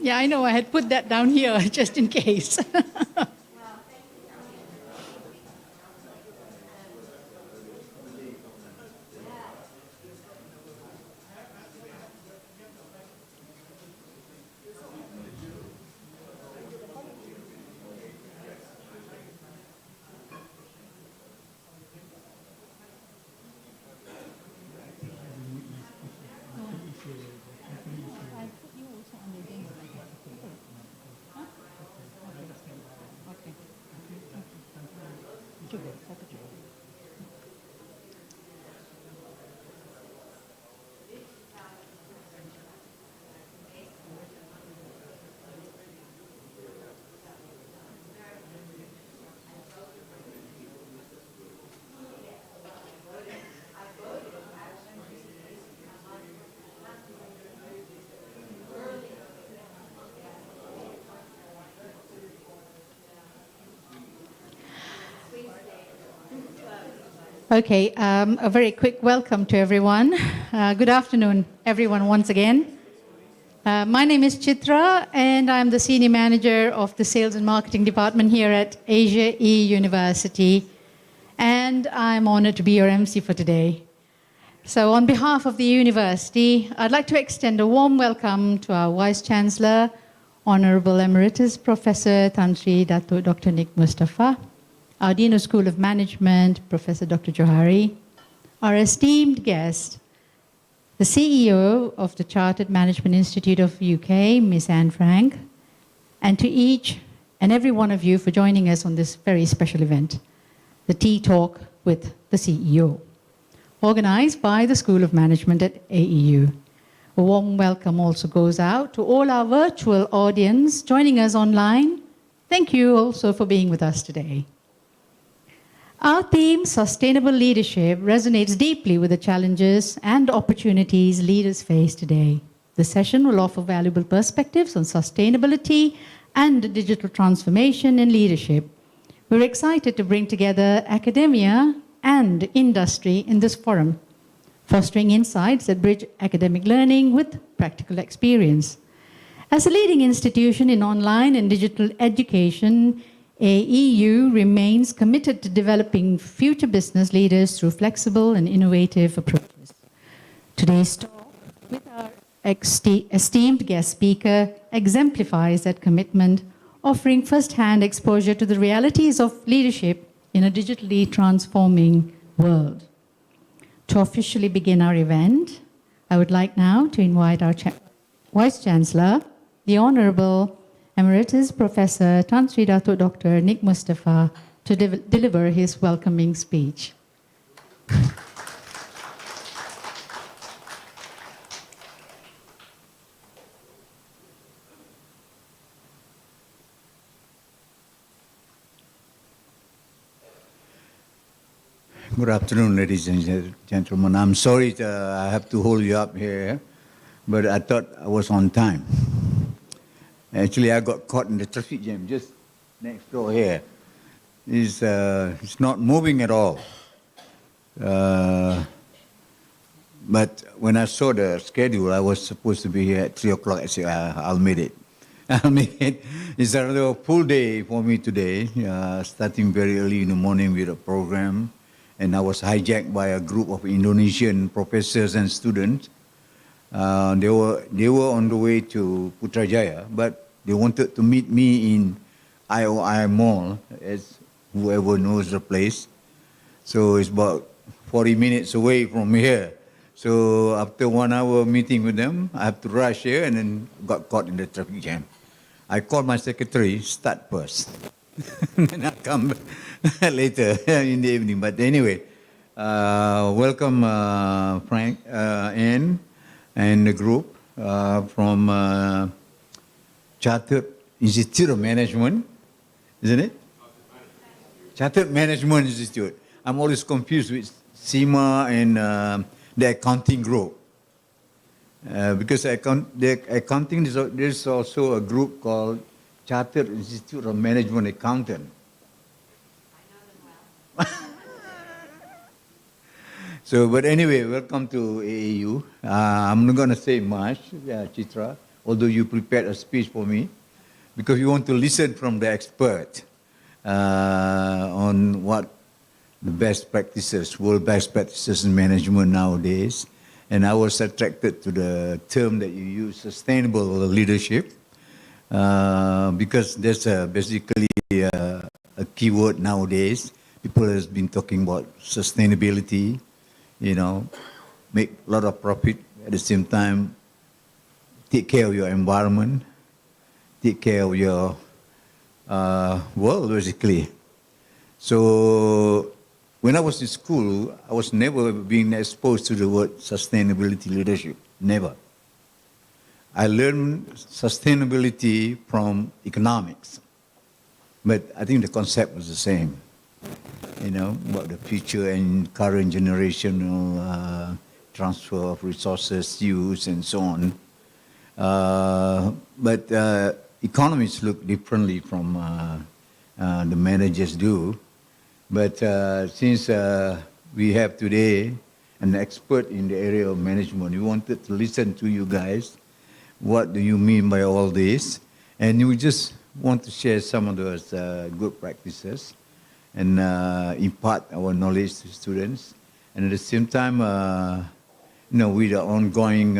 Yeah, I know. I had put that down here just in case. Okay, a very quick welcome to everyone. Good afternoon, everyone, once again. My name is Chitra, and I'm the Senior Manager of the Sales and Marketing Department here at Asia E University, and I'm honored to be your MC for today. So on behalf of the university, I'd like to extend a warm welcome to our Vice-Chancellor, Honorable Emeritus Professor Tan Sri Dato' Dr. Nick Mustafa, our Dean of School of Management, Professor Dr. Johari, our esteemed guest, the CEO of the Chartered Management Institute of UK, Ms. Anne Frank, and to each and every one of you for joining us on this very special event, the Tea Talk with the CEO, organized by the School of Management at AEU. A warm welcome also goes out to all our virtual audience joining us online. Thank you also for being with us today. Our theme, Sustainable Leadership, resonates deeply with the challenges and opportunities leaders face today. The session will offer valuable perspectives on sustainability and digital transformation in leadership. We're excited to bring together academia and industry in this forum, fostering insights that bridge academic learning with practical experience. As a leading institution in online and digital education, AEU remains committed to developing future business leaders through flexible and innovative approaches. Today's talk with our esteemed guest speaker exemplifies that commitment, offering first-hand exposure to the realities of leadership in a digitally transforming world. To officially begin our event, I would like now to invite our Vice-Chancellor, the Honorable Emeritus Professor Tan Sri Dato' Dr. Nick Mustafa, to deliver his welcoming speech. Good afternoon, ladies and gentlemen. I'm sorry I have to hold you up here, but I thought I was on time. Actually, I got caught in the traffic jam just next door here. It's not moving at all. But when I saw the schedule, I was supposed to be here at 3 o'clock. I said, I'll make it. I'll make it. It's a full day for me today, starting very early in the morning with a program. And I was hijacked by a group of Indonesian professors and students. They were on the way to Putrajaya, but they wanted to meet me in IOI Mall, as whoever knows the place. So it's about 40 minutes away from here. So after 1 hour meeting with them, I have to rush here and then got caught in the traffic jam. I called my secretary, start first. And I'll come later in the evening. But anyway, welcome Frank, Anne, and the group from Chartered Institute of Management, isn't it? Chartered Management Institute. I'm always confused with CMI and the accounting group. Because the accounting, there's also a group called Chartered Institute of Management Accountant. I know them well. So, but anyway, welcome to AAU. I'm not going to say much, Chitra. although you prepared a speech for me, because we want to listen from the expert on what the best practices, world best practices in management nowadays. And I was attracted to the term that you use, sustainable leadership, because that's basically a keyword nowadays. People have been talking about sustainability, make a lot of profit, at the same time, take care of your environment, take care of your world, basically. So when I was in school, I was never being exposed to the word sustainability leadership, never. I learned sustainability from economics, but I think the concept was the same, about the future and current generational transfer of resources, use, and so on. But economists look differently from the managers do. But since we have today an expert in the area of management, we wanted to listen to you guys. What do you mean by all this? And we just want to share some of those good practices and impart our knowledge to students. And at the same time, with the ongoing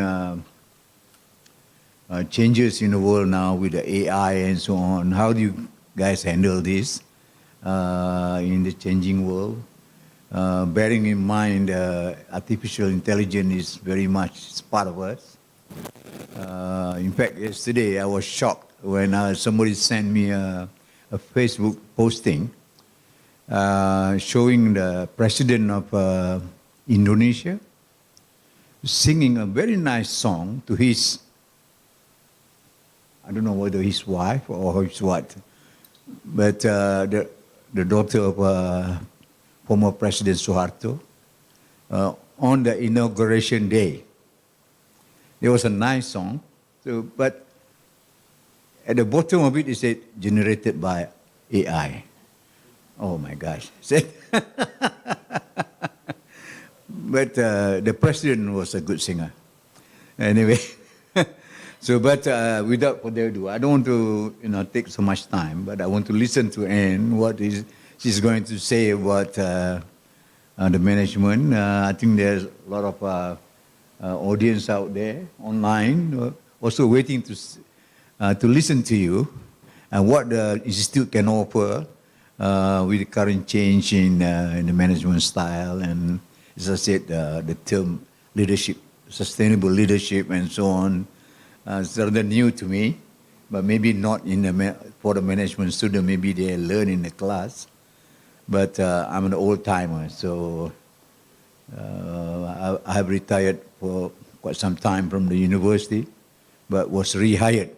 changes in the world now with the AI and so on, how do you guys handle this in the changing world? Bearing in mind artificial intelligence is very much part of us. In fact, yesterday I was shocked when somebody sent me a Facebook posting showing the president of Indonesia singing a very nice song to his, I don't know whether his wife or his what, but the daughter of former President Suharto on the inauguration day. It was a nice song, but at the bottom of it said generated by AI. Oh my gosh. But the president was a good singer. Anyway, but without further ado, I don't want to take so much time, but I want to listen to Anne, what she's going to say about the management. I think there's a lot of audience out there online also waiting to listen to you and what the institute can offer with the current change in the management style, and as I said, the term leadership, sustainable leadership, and so on. It's rather new to me, but maybe not for the management student. Maybe they learn in the class. But I'm an old timer, so I have retired for quite some time from the university, but was rehired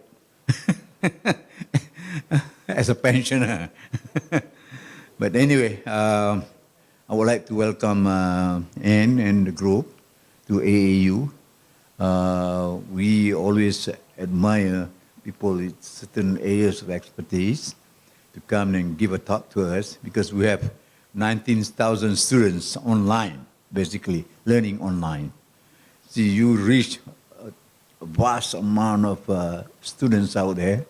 as a pensioner. But anyway, I would like to welcome Anne and the group to AAU. We always admire people with certain areas of expertise to come and give a talk to us, because we have 19,000 students online, basically learning online. See, you reach a vast amount of students out there,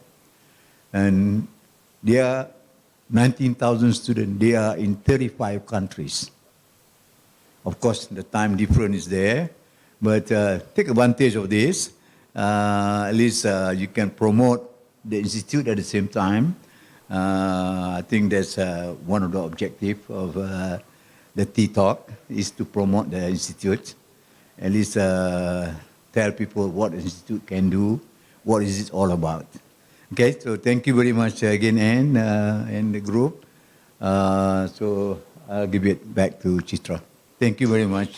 and there are 19,000 students. They are in 35 countries. Of course, the time difference is there, but take advantage of this. At least you can promote the institute at the same time. I think that's one of the objectives of the T-Talk, is to promote the institute. At least tell people what the institute can do, what is it all about. Okay, so thank you very much again, Anne, and the group. So I'll give it back to Chitra. Thank you very much.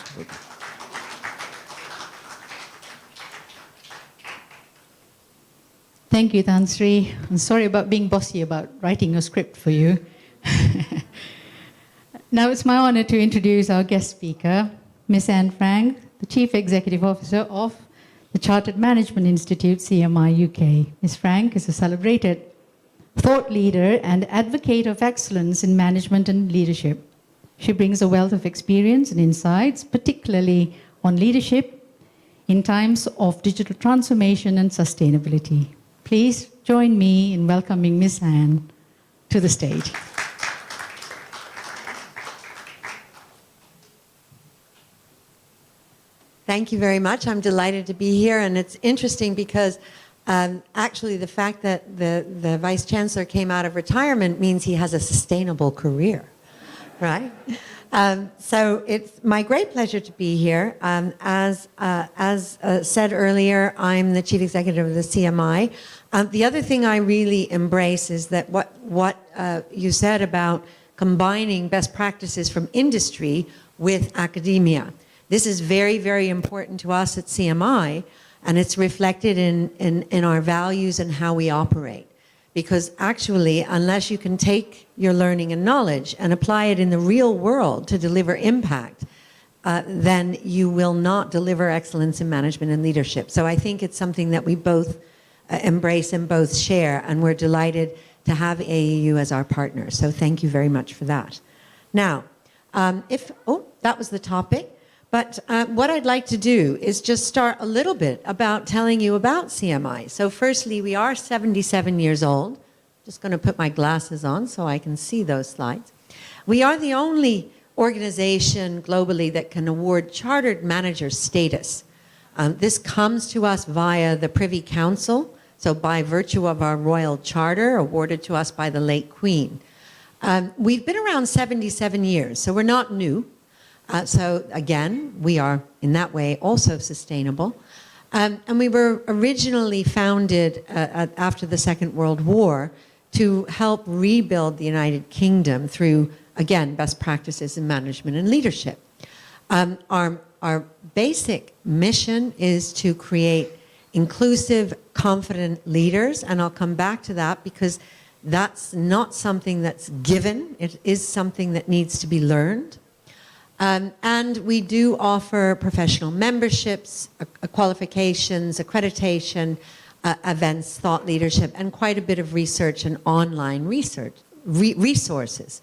Thank you, Tan Sri. I'm sorry about being bossy about writing a script for you. Now it's my honor to introduce our guest speaker, Ms. Anne Frank, the Chief Executive Officer of the Chartered Management Institute, CMI UK. Ms. Frank is a celebrated thought leader and advocate of excellence in management and leadership. She brings a wealth of experience and insights, particularly on leadership in times of digital transformation and sustainability. Please join me in welcoming Ms. Anne to the stage. Thank you very much. I'm delighted to be here, and it's interesting because actually the fact that the Vice Chancellor came out of retirement means he has a sustainable career, right? So it's my great pleasure to be here. As said earlier, I'm the Chief Executive of the CMI. The other thing I really embrace is that what you said about combining best practices from industry with academia. This is very, very important to us at CMI, and it's reflected in our values and how we operate. Because actually, unless you can take your learning and knowledge and apply it in the real world to deliver impact, then you will not deliver excellence in management and leadership. So I think it's something that we both embrace and both share, and we're delighted to have AEU as our partner. So thank you very much for that. Now, that was the topic. But what I'd like to do is just start a little bit about telling you about CMI. So firstly, we are 77 years old. Just going to put my glasses on so I can see those slides. We are the only organization globally that can award chartered manager status. This comes to us via the Privy Council, so by virtue of our royal charter awarded to us by the late Queen. We've been around 77 years, so we're not new. So again, we are in that way also sustainable. And we were originally founded after the Second World War to help rebuild the United Kingdom through, again, best practices in management and leadership. Our basic mission is to create inclusive, confident leaders, and I'll come back to that because that's not something that's given. It is something that needs to be learned. And we do offer professional memberships, qualifications, accreditation, events, thought leadership, and quite a bit of research and online resources.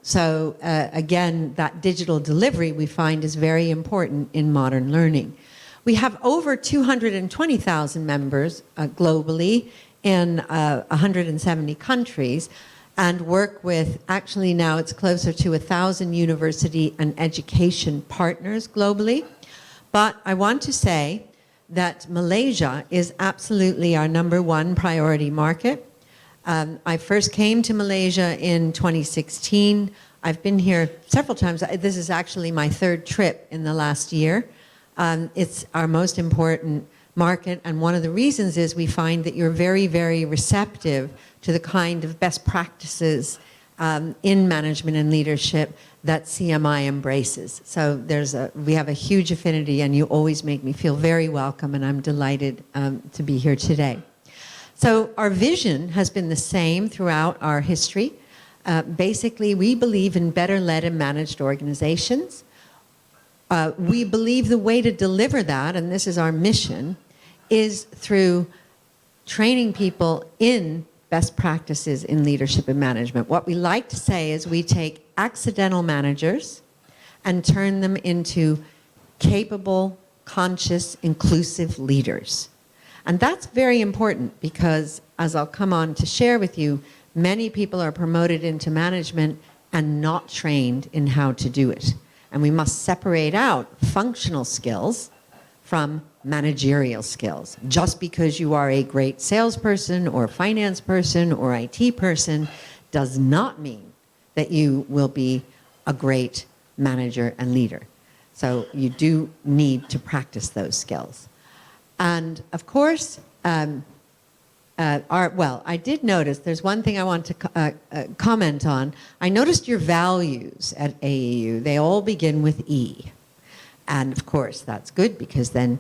So again, that digital delivery we find is very important in modern learning. We have over 220,000 members globally in 170 countries. And work with, actually now it's closer to 1,000 university and education partners globally. But I want to say that Malaysia is absolutely our #1 priority market. I first came to Malaysia in 2016. I've been here several times. This is actually my 3rd trip in the last year. It's our most important market, and one of the reasons is we find that you're very, very receptive to the kind of best practices in management and leadership that CMI embraces. So we have a huge affinity, and you always make me feel very welcome, and I'm delighted to be here today. So our vision has been the same throughout our history. Basically, we believe in better led and managed organizations. We believe the way to deliver that, and this is our mission, is through training people in best practices in leadership and management. What we like to say is we take accidental managers and turn them into capable, conscious, inclusive leaders. And that's very important because, as I'll come on to share with you, many people are promoted into management and not trained in how to do it. And we must separate out functional skills from managerial skills. Just because you are a great salesperson or finance person or IT person does not mean that you will be a great manager and leader. So you do need to practice those skills. And of course, I did notice, there's one thing I want to comment on. I noticed your values at AEU, they all begin with E. And of course, that's good because then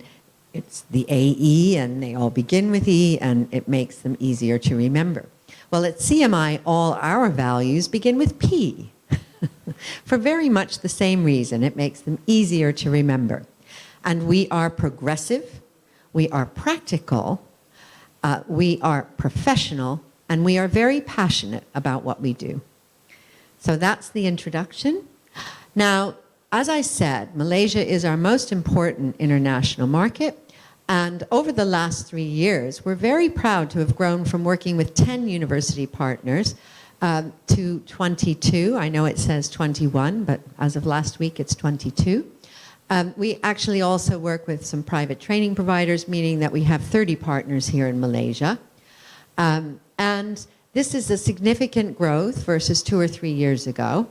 it's the AE and they all begin with E and it makes them easier to remember. Well, at CMI, all our values begin with P for very much the same reason. It makes them easier to remember. And we are progressive, we are practical, we are professional, and we are very passionate about what we do. So that's the introduction. Now, as I said, Malaysia is our most important international market. And over the last 3 years, we're very proud to have grown from working with 10 university partners to 22. I know it says 21, but as of last week, it's 22. We actually also work with some private training providers, meaning that we have 30 partners here in Malaysia. And this is a significant growth versus 2 or 3 years ago.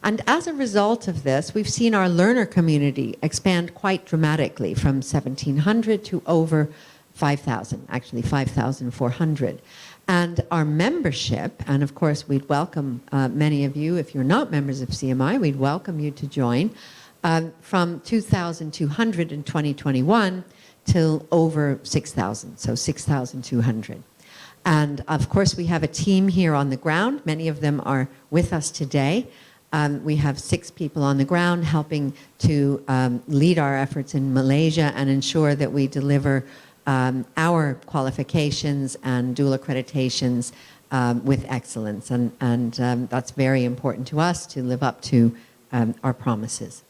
And as a result of this, we've seen our learner community expand quite dramatically from 1,700 to over 5,000, actually 5,400. And our membership, and of course we'd welcome many of you, if you're not members of CMI, we'd welcome you to join, from 2,200 in 2021 till over 6,000, so 6,200. And of course we have a team here on the ground. Many of them are with us today. We have 6 people on the ground helping to lead our efforts in Malaysia and ensure that we deliver our qualifications and dual accreditations with excellence. And that's very important to us to live up to our promises.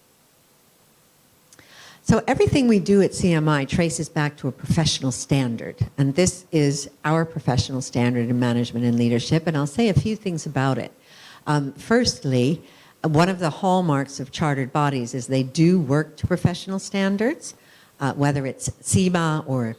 So everything we do at CMI traces back to a professional standard. And this is our professional standard in management and leadership. And I'll say a few things about it. Firstly, one of the hallmarks of chartered bodies is they do work to professional standards, whether it's CMA or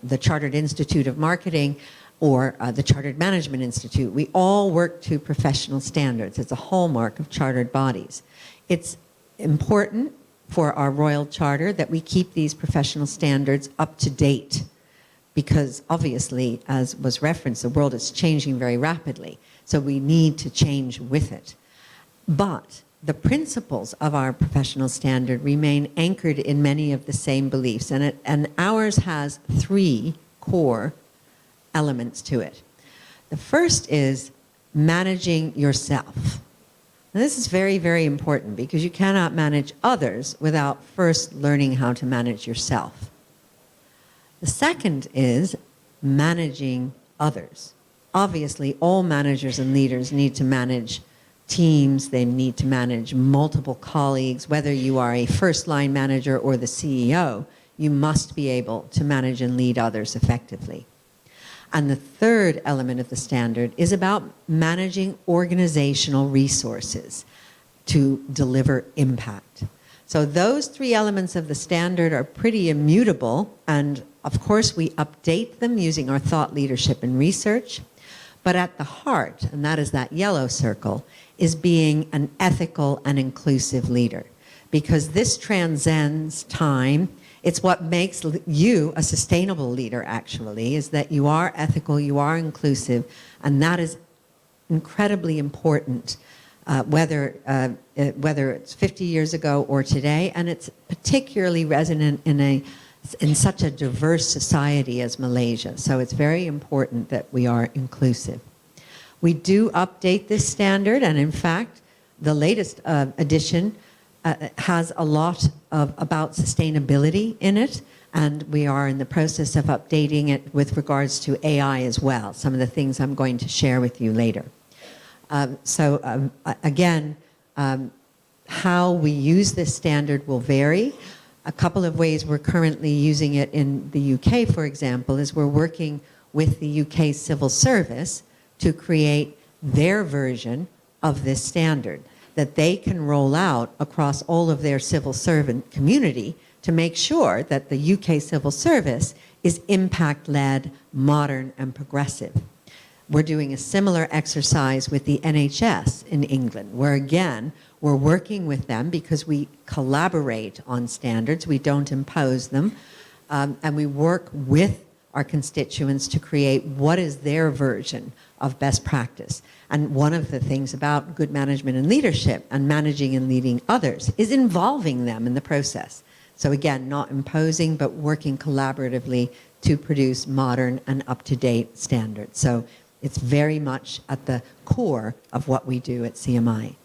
the Chartered Institute of Marketing or the Chartered Management Institute. We all work to professional standards. It's a hallmark of chartered bodies. It's important for our Royal Charter that we keep these professional standards up to date, because obviously, as was referenced, the world is changing very rapidly. So we need to change with it. But the principles of our professional standard remain anchored in many of the same beliefs. And ours has 3 core elements to it. The first is managing yourself. Now, this is very, very important because you cannot manage others without first learning how to manage yourself. The second is managing others. Obviously, all managers and leaders need to manage teams. They need to manage multiple colleagues. Whether you are a first-line manager or the CEO, you must be able to manage and lead others effectively. And the third element of the standard is about managing organizational resources to deliver impact. So those 3 elements of the standard are pretty immutable, and of course we update them using our thought leadership and research. But at the heart, and that is that yellow circle, is being an ethical and inclusive leader. Because this transcends time. It's what makes you a sustainable leader, actually, is that you are ethical, you are inclusive, and that is incredibly important, whether it's 50 years ago or today, and it's particularly resonant in such a diverse society as Malaysia. So it's very important that we are inclusive. We do update this standard, and in fact, the latest edition has a lot about sustainability in it, and we are in the process of updating it with regards to AI as well, some of the things I'm going to share with you later. Again, how we use this standard will vary. A couple of ways we're currently using it in the UK, for example, is we're working with the UK Civil Service to create their version of this standard that they can roll out across all of their civil servant community to make sure that the UK Civil Service is impact-led, modern, and progressive. We're doing a similar exercise with the NHS in England, where again, we're working with them because we collaborate on standards, we don't impose them, and we work with our constituents to create what is their version of best practice. And one of the things about good management and leadership and managing and leading others is involving them in the process. So again, not imposing, but working collaboratively to produce modern and up-to-date standards. So it's very much at the core of what we do at CMI.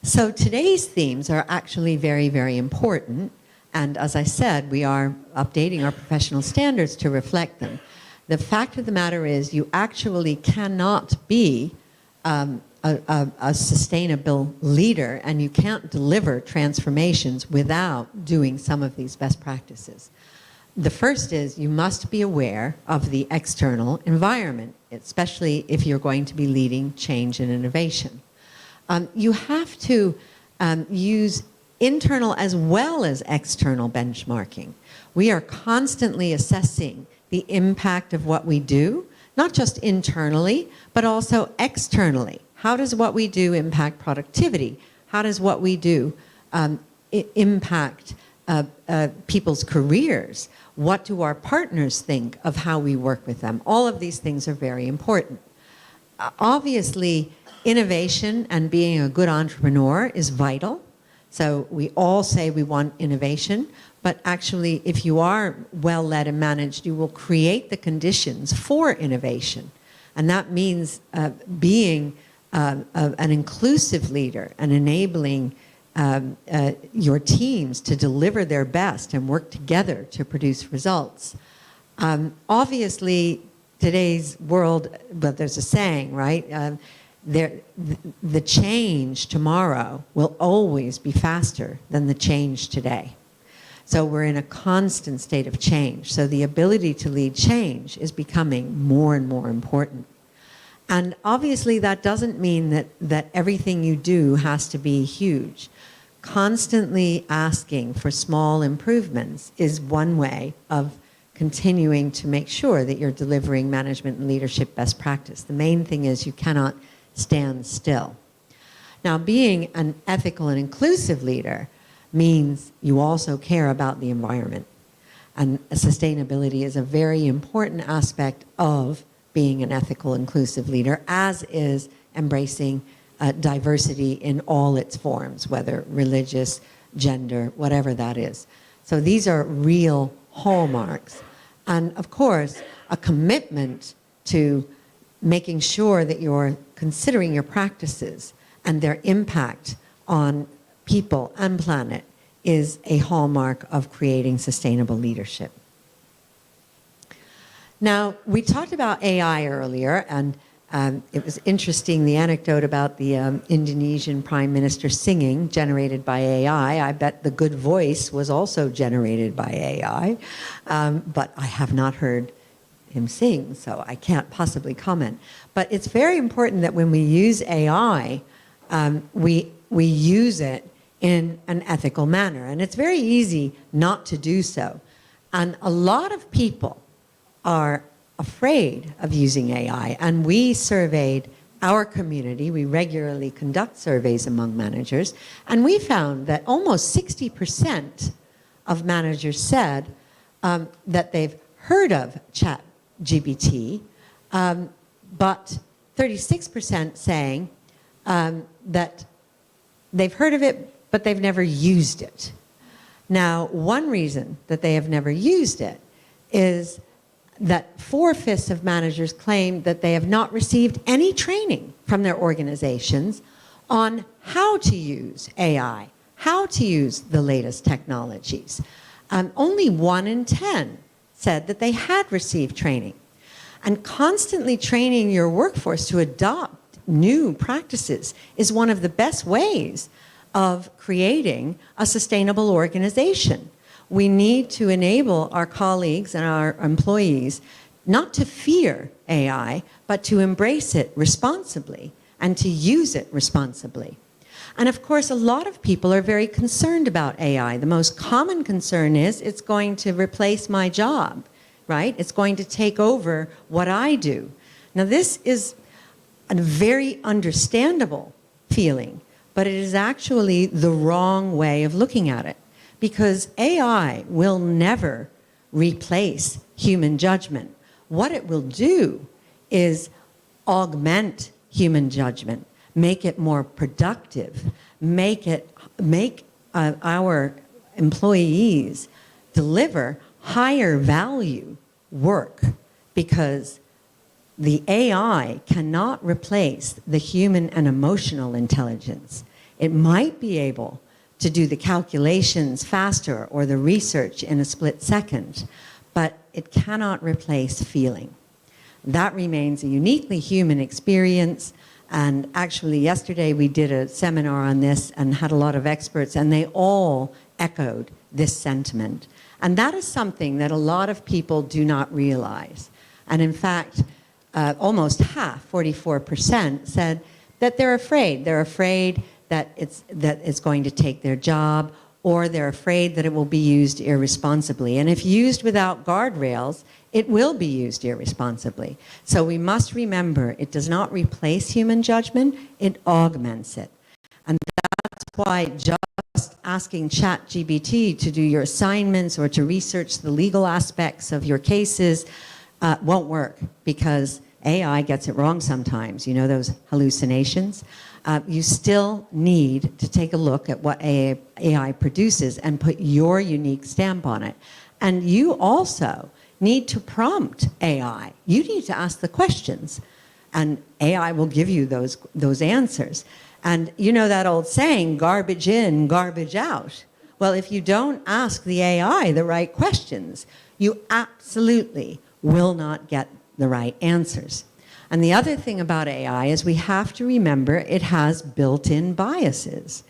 So today's themes are actually very, very important. And as I said, we are updating our professional standards to reflect them. The fact of the matter is you actually cannot be a a sustainable leader, and you can't deliver transformations without doing some of these best practices. The first is you must be aware of the external environment, especially if you're going to be leading change and innovation. You have to use internal as well as external benchmarking. We are constantly assessing the impact of what we do, not just internally, but also externally. How does what we do impact productivity? How does what we do impact people's careers? What do our partners think of how we work with them? All of these things are very important. Obviously, innovation and being a good entrepreneur is vital. So we all say we want innovation, but actually if you are well led and managed, you will create the conditions for innovation. And that means being an inclusive leader and enabling your teams to deliver their best and work together to produce results. Obviously, today's world, but there's a saying, right? The change tomorrow will always be faster than the change today. So we're in a constant state of change. So the ability to lead change is becoming more and more important. And obviously that doesn't mean that everything you do has to be huge. Constantly asking for small improvements is one way of continuing to make sure that you're delivering management and leadership best practice. The main thing is you cannot stand still. Now, being an ethical and inclusive leader means you also care about the environment. And sustainability is a very important aspect of being an ethical, inclusive leader, as is embracing diversity in all its forms, whether religious, gender, whatever that is. So these are real hallmarks. And of course, a commitment to making sure that you're considering your practices and their impact on people and planet is a hallmark of creating sustainable leadership. Now, we talked about AI earlier, and it was interesting, the anecdote about the Indonesian Prime Minister singing generated by AI. I bet the good voice was also generated by AI, but I have not heard him sing, so I can't possibly comment. But it's very important that when we use AI, we use it in an ethical manner. And it's very easy not to do so. And a lot of people are afraid of using AI. And we surveyed our community. We regularly conduct surveys among managers. And we found that almost 60% of managers said that they've heard of ChatGPT, but 36% saying that they've heard of it, but they've never used it. Now, one reason that they have never used it is that 4/5 of managers claim that they have not received any training from their organizations on how to use AI, how to use the latest technologies. Only 1 in 10 said that they had received training. And constantly training your workforce to adopt new practices is one of the best ways of creating a sustainable organization. We need to enable our colleagues and our employees not to fear AI, but to embrace it responsibly and to use it responsibly. And of course, a lot of people are very concerned about AI. The most common concern is it's going to replace my job, right? It's going to take over what I do. Now, this is a very understandable feeling, but it is actually the wrong way of looking at it, because AI will never replace human judgment. What it will do is augment human judgment, make it more productive, make our employees deliver higher value work, because the AI cannot replace the human and emotional intelligence. It might be able to do the calculations faster or the research in a split second, but it cannot replace feeling. That remains a uniquely human experience, And actually, yesterday we did a seminar on this and had a lot of experts, and they all echoed this sentiment. And that is something that a lot of people do not realize. And in fact, almost half, 44%, said that they're afraid. They're afraid that it's going to take their job, or they're afraid that it will be used irresponsibly. And if used without guardrails, it will be used irresponsibly. So we must remember, it does not replace human judgment, it augments it. And that's why just asking ChatGPT to do your assignments or to research the legal aspects of your cases won't work, because AI gets it wrong sometimes. You know those hallucinations? You still need to take a look at what AI produces and put your unique stamp on it. And you also need to prompt AI. You need to ask the questions, and AI will give you those answers. And you know that old saying, garbage in, garbage out. Well, if you don't ask the AI the right questions, you absolutely will not get the right answers. And the other thing about AI is we have to remember it has built-in biases.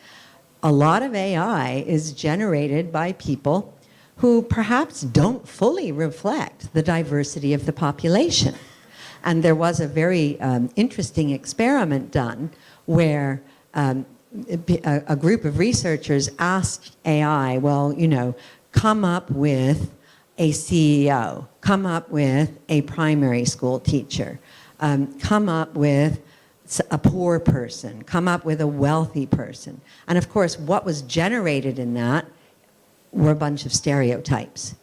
A lot of AI is generated by people who perhaps don't fully reflect the diversity of the population. And there was a very interesting experiment done where a group of researchers asked AI, well, you know, come up with a CEO, come up with a primary school teacher, come up with a poor person, come up with a wealthy person. And of course, what was generated in that were a bunch of stereotypes,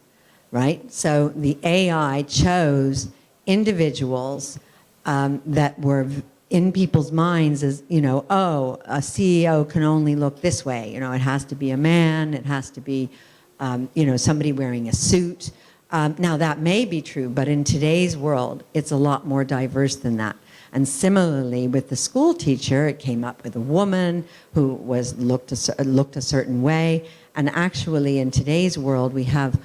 right? So the AI chose individuals that were in people's minds as, you know, oh, a CEO can only look this way. You know, it has to be a man, it has to be, you know, somebody wearing a suit. Now that may be true, but in today's world, it's a lot more diverse than that. And similarly, with the school teacher, it came up with a woman who was looked a certain way. And actually, in today's world, we have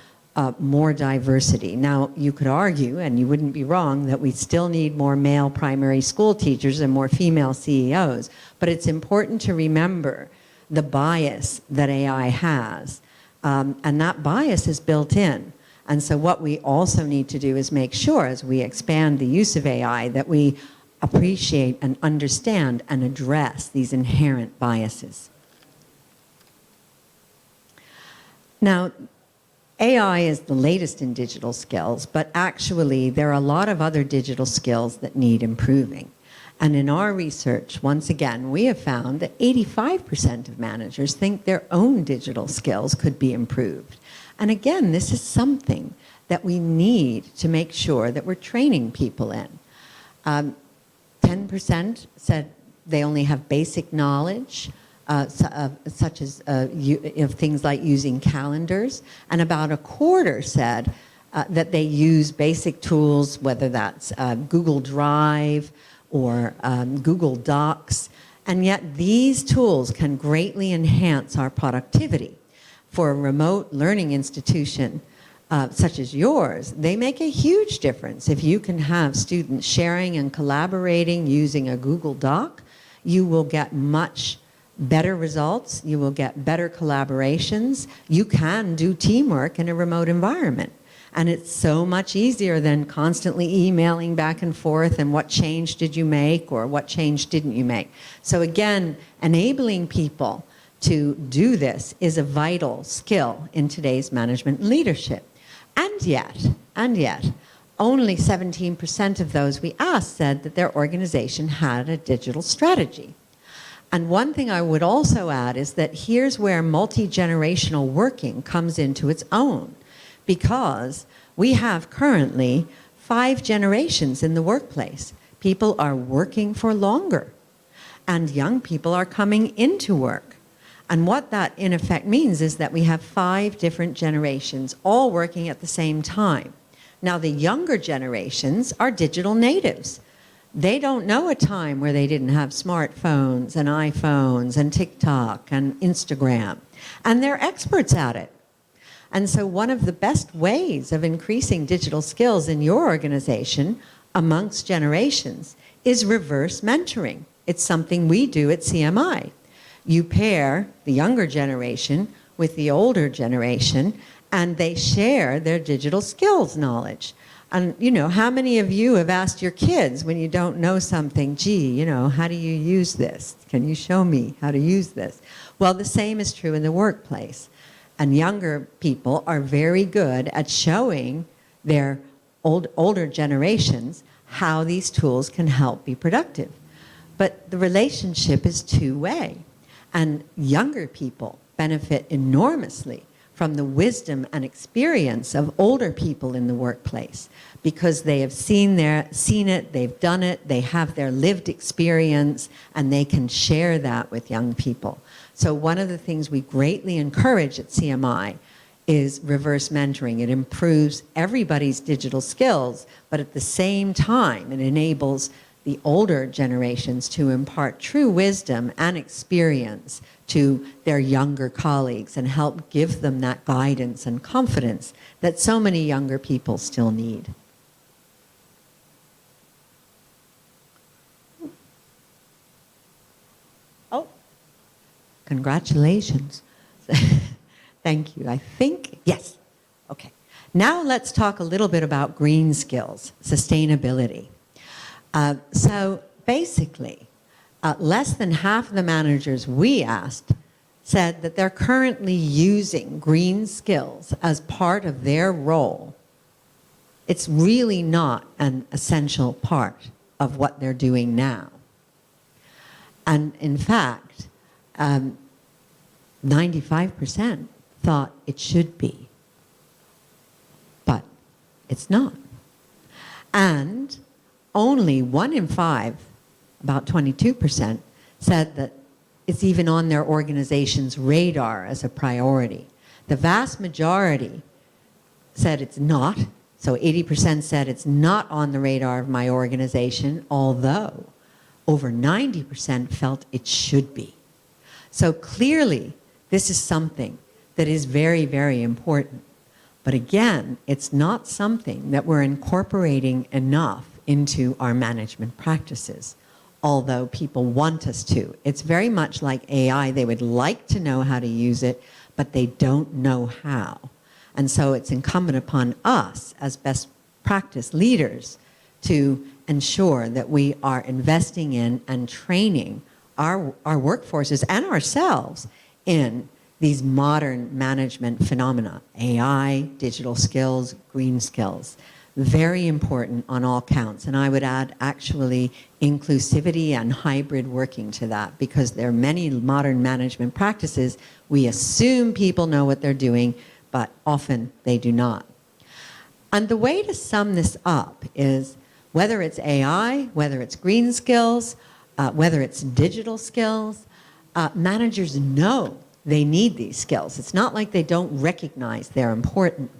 more diversity. Now, you could argue, and you wouldn't be wrong, that we still need more male primary school teachers and more female CEOs. But it's important to remember the bias that AI has. And that bias is built in. And so what we also need to do is make sure, as we expand the use of AI, that we appreciate and understand and address these inherent biases. Now, AI is the latest in digital skills, but actually there are a lot of other digital skills that need improving. And in our research, once again, we have found that 85% of managers think their own digital skills could be improved. And again, this is something that we need to make sure that we're training people in. 10% said they only have basic knowledge, such as of things like using calendars, and about a quarter said that they use basic tools, whether that's Google Drive or Google Docs, and yet these tools can greatly enhance our productivity. For a remote learning institution such as yours, they make a huge difference. If you can have students sharing and collaborating using a Google Doc, you will get much better results, you will get better collaborations, you can do teamwork in a remote environment. And it's so much easier than constantly emailing back and forth and what change did you make or what change didn't you make. So again, enabling people to do this is a vital skill in today's management leadership. And yet, only 17% of those we asked said that their organization had a digital strategy. And one thing I would also add is that here's where multi-generational working comes into its own, because we have currently 5 generations in the workplace. People are working for longer, and young people are coming into work. And what that in effect means is that we have 5 different generations all working at the same time. Now the younger generations are digital natives. They don't know a time where they didn't have smartphones and iPhones and TikTok and Instagram. And they're experts at it. And so one of the best ways of increasing digital skills in your organization amongst generations is reverse mentoring. It's something we do at CMI. You pair the younger generation with the older generation, and they share their digital skills knowledge. And, you know, how many of you have asked your kids when you don't know something, gee, you know, how do you use this? Can you show me how to use this? Well, the same is true in the workplace. And younger people are very good at showing their older generations how these tools can help be productive. But the relationship is two-way. And younger people benefit enormously from the wisdom and experience of older people in the workplace, because they have seen it, they've done it, they have their lived experience, and they can share that with young people. So one of the things we greatly encourage at CMI is reverse mentoring. It improves everybody's digital skills, but at the same time, it enables the older generations to impart true wisdom and experience to their younger colleagues and help give them that guidance and confidence that so many younger people still need. Oh, congratulations. Thank you. I think, yes. Okay. Now let's talk a little bit about green skills, sustainability. So basically, less than half of the managers we asked said that they're currently using green skills as part of their role. It's really not an essential part of what they're doing now. And in fact, 95% thought it should be, but it's not. And only 1 in 5, about 22%, said that it's even on their organization's radar as a priority. The vast majority said it's not. So 80% said it's not on the radar of my organization, although over 90% felt it should be. So clearly, this is something that is very, very important. But again, it's not something that we're incorporating enough into our management practices, although people want us to. It's very much like AI. They would like to know how to use it, but they don't know how. And so it's incumbent upon us as best practice leaders to ensure that we are investing in and training our workforces and ourselves in these modern management phenomena, AI, digital skills, green skills. Very important on all counts. And I would add actually inclusivity and hybrid working to that, because there are many modern management practices. We assume people know what they're doing, but often they do not. And the way to sum this up is, whether it's AI, whether it's green skills, whether it's digital skills, managers know they need these skills. It's not like they don't recognize they're important.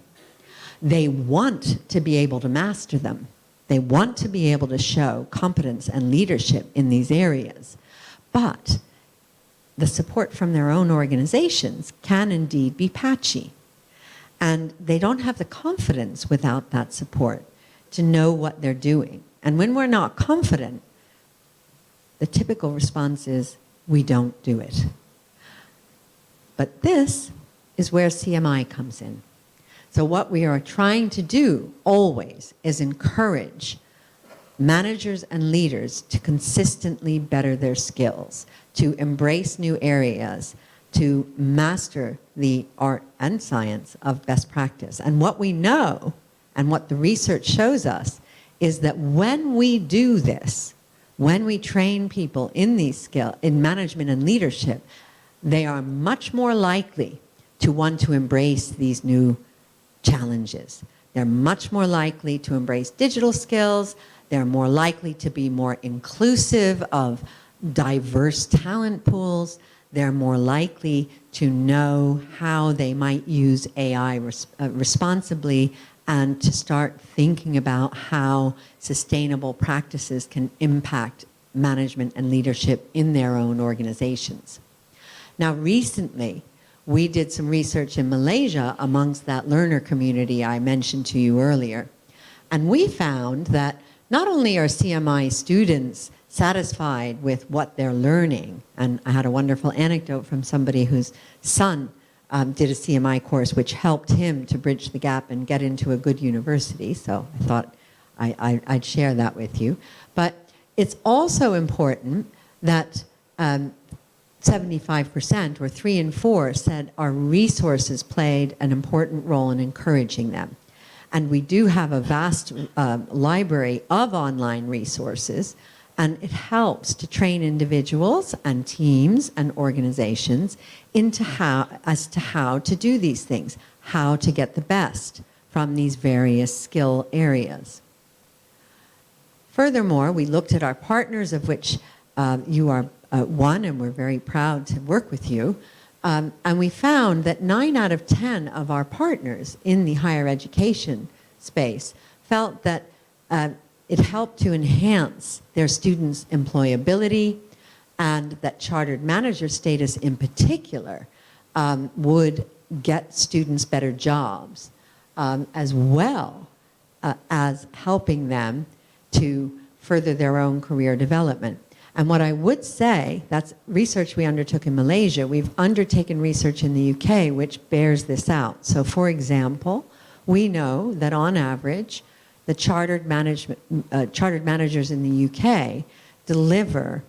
They want to be able to master them. They want to be able to show competence and leadership in these areas. But the support from their own organizations can indeed be patchy. And they don't have the confidence without that support to know what they're doing. And when we're not confident, the typical response is, we don't do it. But this is where CMI comes in. So what we are trying to do always is encourage managers and leaders to consistently better their skills, to embrace new areas, to master the art and science of best practice. And what we know, and what the research shows us, is that when we do this, when we train people in these skills, in management and leadership, they are much more likely to want to embrace these new challenges. They're much more likely to embrace digital skills. They're more likely to be more inclusive of diverse talent pools. They're more likely to know how they might use AI responsibly, and to start thinking about how sustainable practices can impact management and leadership in their own organizations. Now, recently, we did some research in Malaysia amongst that learner community I mentioned to you earlier. And we found that not only are CMI students satisfied with what they're learning. And I had a wonderful anecdote from somebody whose son did a CMI course which helped him to bridge the gap and get into a good university. So I thought I'd share that with you. But it's also important that 75%, or 3 in 4, said our resources played an important role in encouraging them. And we do have a vast library of online resources, and it helps to train individuals and teams and organizations as to how to do these things, how to get the best from these various skill areas. Furthermore, we looked at our partners, of which you are one, and we're very proud to work with you. And we found that 9 out of 10 of our partners in the higher education space felt that it helped to enhance their students' employability, and that chartered manager status in particular would get students better jobs, as well as helping them to further their own career development. And what I would say, that's research we undertook in Malaysia. We've undertaken research in the UK which bears this out. So for example, we know that on average, the chartered managers in the UK deliver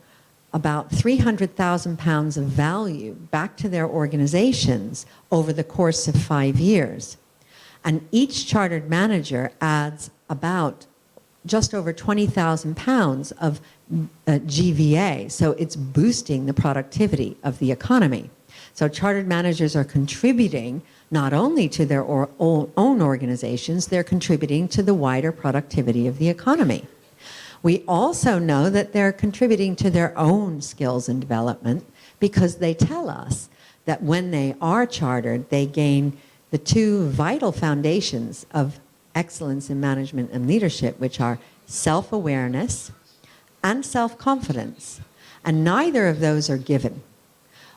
about £300,000 of value back to their organizations over the course of 5 years. And each chartered manager adds about just over £20,000 of GVA, so it's boosting the productivity of the economy. So chartered managers are contributing not only to their own organizations, they're contributing to the wider productivity of the economy. We also know that they're contributing to their own skills and development, because they tell us that when they are chartered, they gain the 2 vital foundations of excellence in management and leadership, which are self-awareness and self-confidence. And neither of those are given.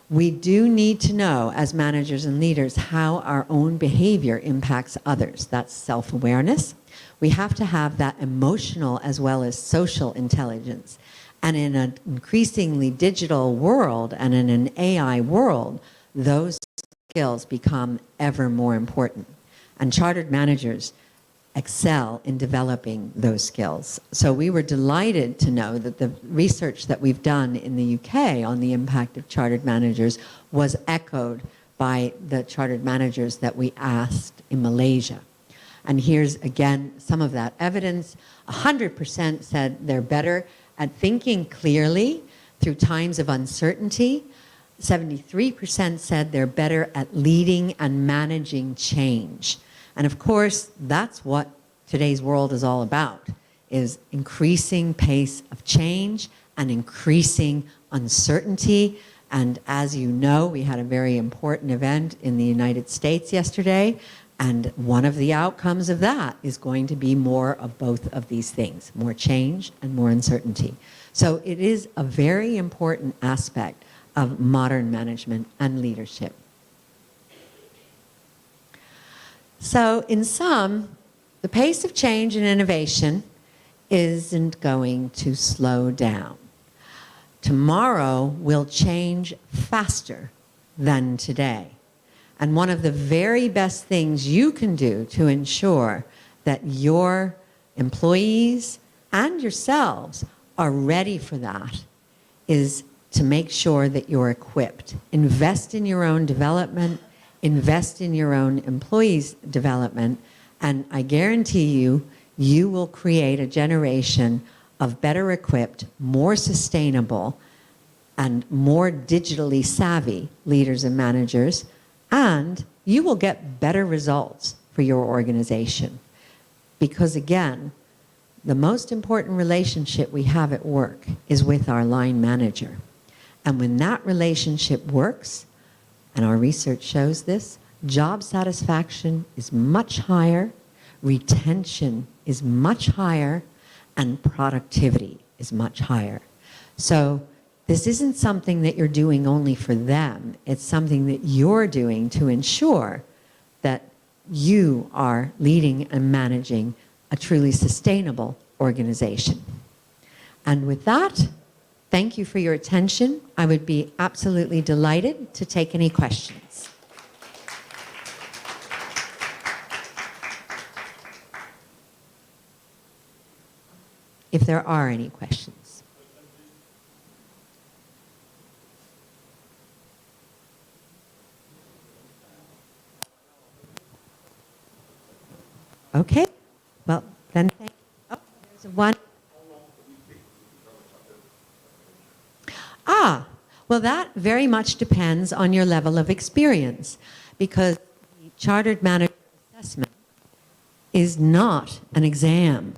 We do need to know, as managers and leaders, how our own behavior impacts others. That's self-awareness. We have to have that emotional as well as social intelligence. And in an increasingly digital world and in an AI world, those skills become ever more important. And chartered managers excel in developing those skills. So we were delighted to know that the research that we've done in the UK on the impact of chartered managers was echoed by the chartered managers that we asked in Malaysia. And here's again some of that evidence. 100% said they're better at thinking clearly through times of uncertainty. 73% said they're better at leading and managing change. And of course, that's what today's world is all about, is increasing pace of change and increasing uncertainty. And as you know, we had a very important event in the United States yesterday, and one of the outcomes of that is going to be more of both of these things, more change and more uncertainty. So it is a very important aspect of modern management and leadership. So in sum, the pace of change and innovation isn't going to slow down. Tomorrow will change faster than today. And one of the very best things you can do to ensure that your employees and yourselves are ready for that is to make sure that you're equipped. Invest in your own development, invest in your own employees' development, and I guarantee you, you will create a generation of better equipped, more sustainable, and more digitally savvy leaders and managers, and you will get better results for your organization. Because again, the most important relationship we have at work is with our line manager. And when that relationship works, and our research shows this, job satisfaction is much higher, retention is much higher, and productivity is much higher. So this isn't something that you're doing only for them. It's something that you're doing to ensure that you are leading and managing a truly sustainable organization. And with that, thank you for your attention. I would be absolutely delighted to take any questions. If there are any questions. Okay. Well, then thank you. Oh, there's one. Well, that very much depends on your level of experience, because the Chartered Manager Assessment is not an exam.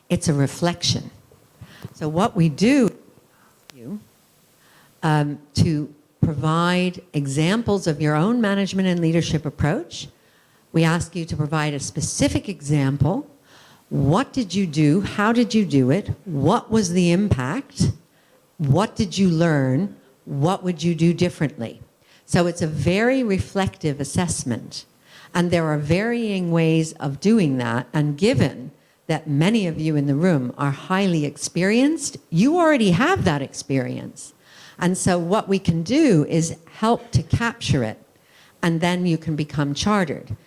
It's a reflection. So what we do is ask you to provide examples of your own management and leadership approach. We ask you to provide a specific example. What did you do? How did you do it? What was the impact? What did you learn? What would you do differently? So it's a very reflective assessment. And there are varying ways of doing that. And given that many of you in the room are highly experienced, you already have that experience. And so what we can do is help to capture it, and then you can become chartered.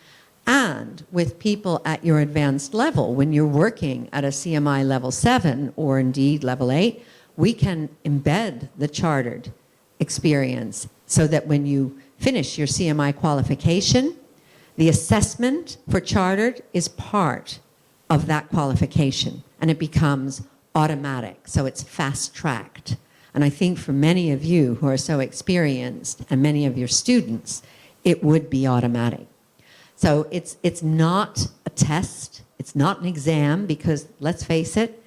And with people at your advanced level, when you're working at a CMI level 7 or indeed level 8, we can embed the chartered experience so that when you finish your CMI qualification, the assessment for chartered is part of that qualification, and it becomes automatic, so it's fast-tracked. And I think for many of you who are so experienced, and many of your students, it would be automatic. So it's not a test, it's not an exam, because let's face it,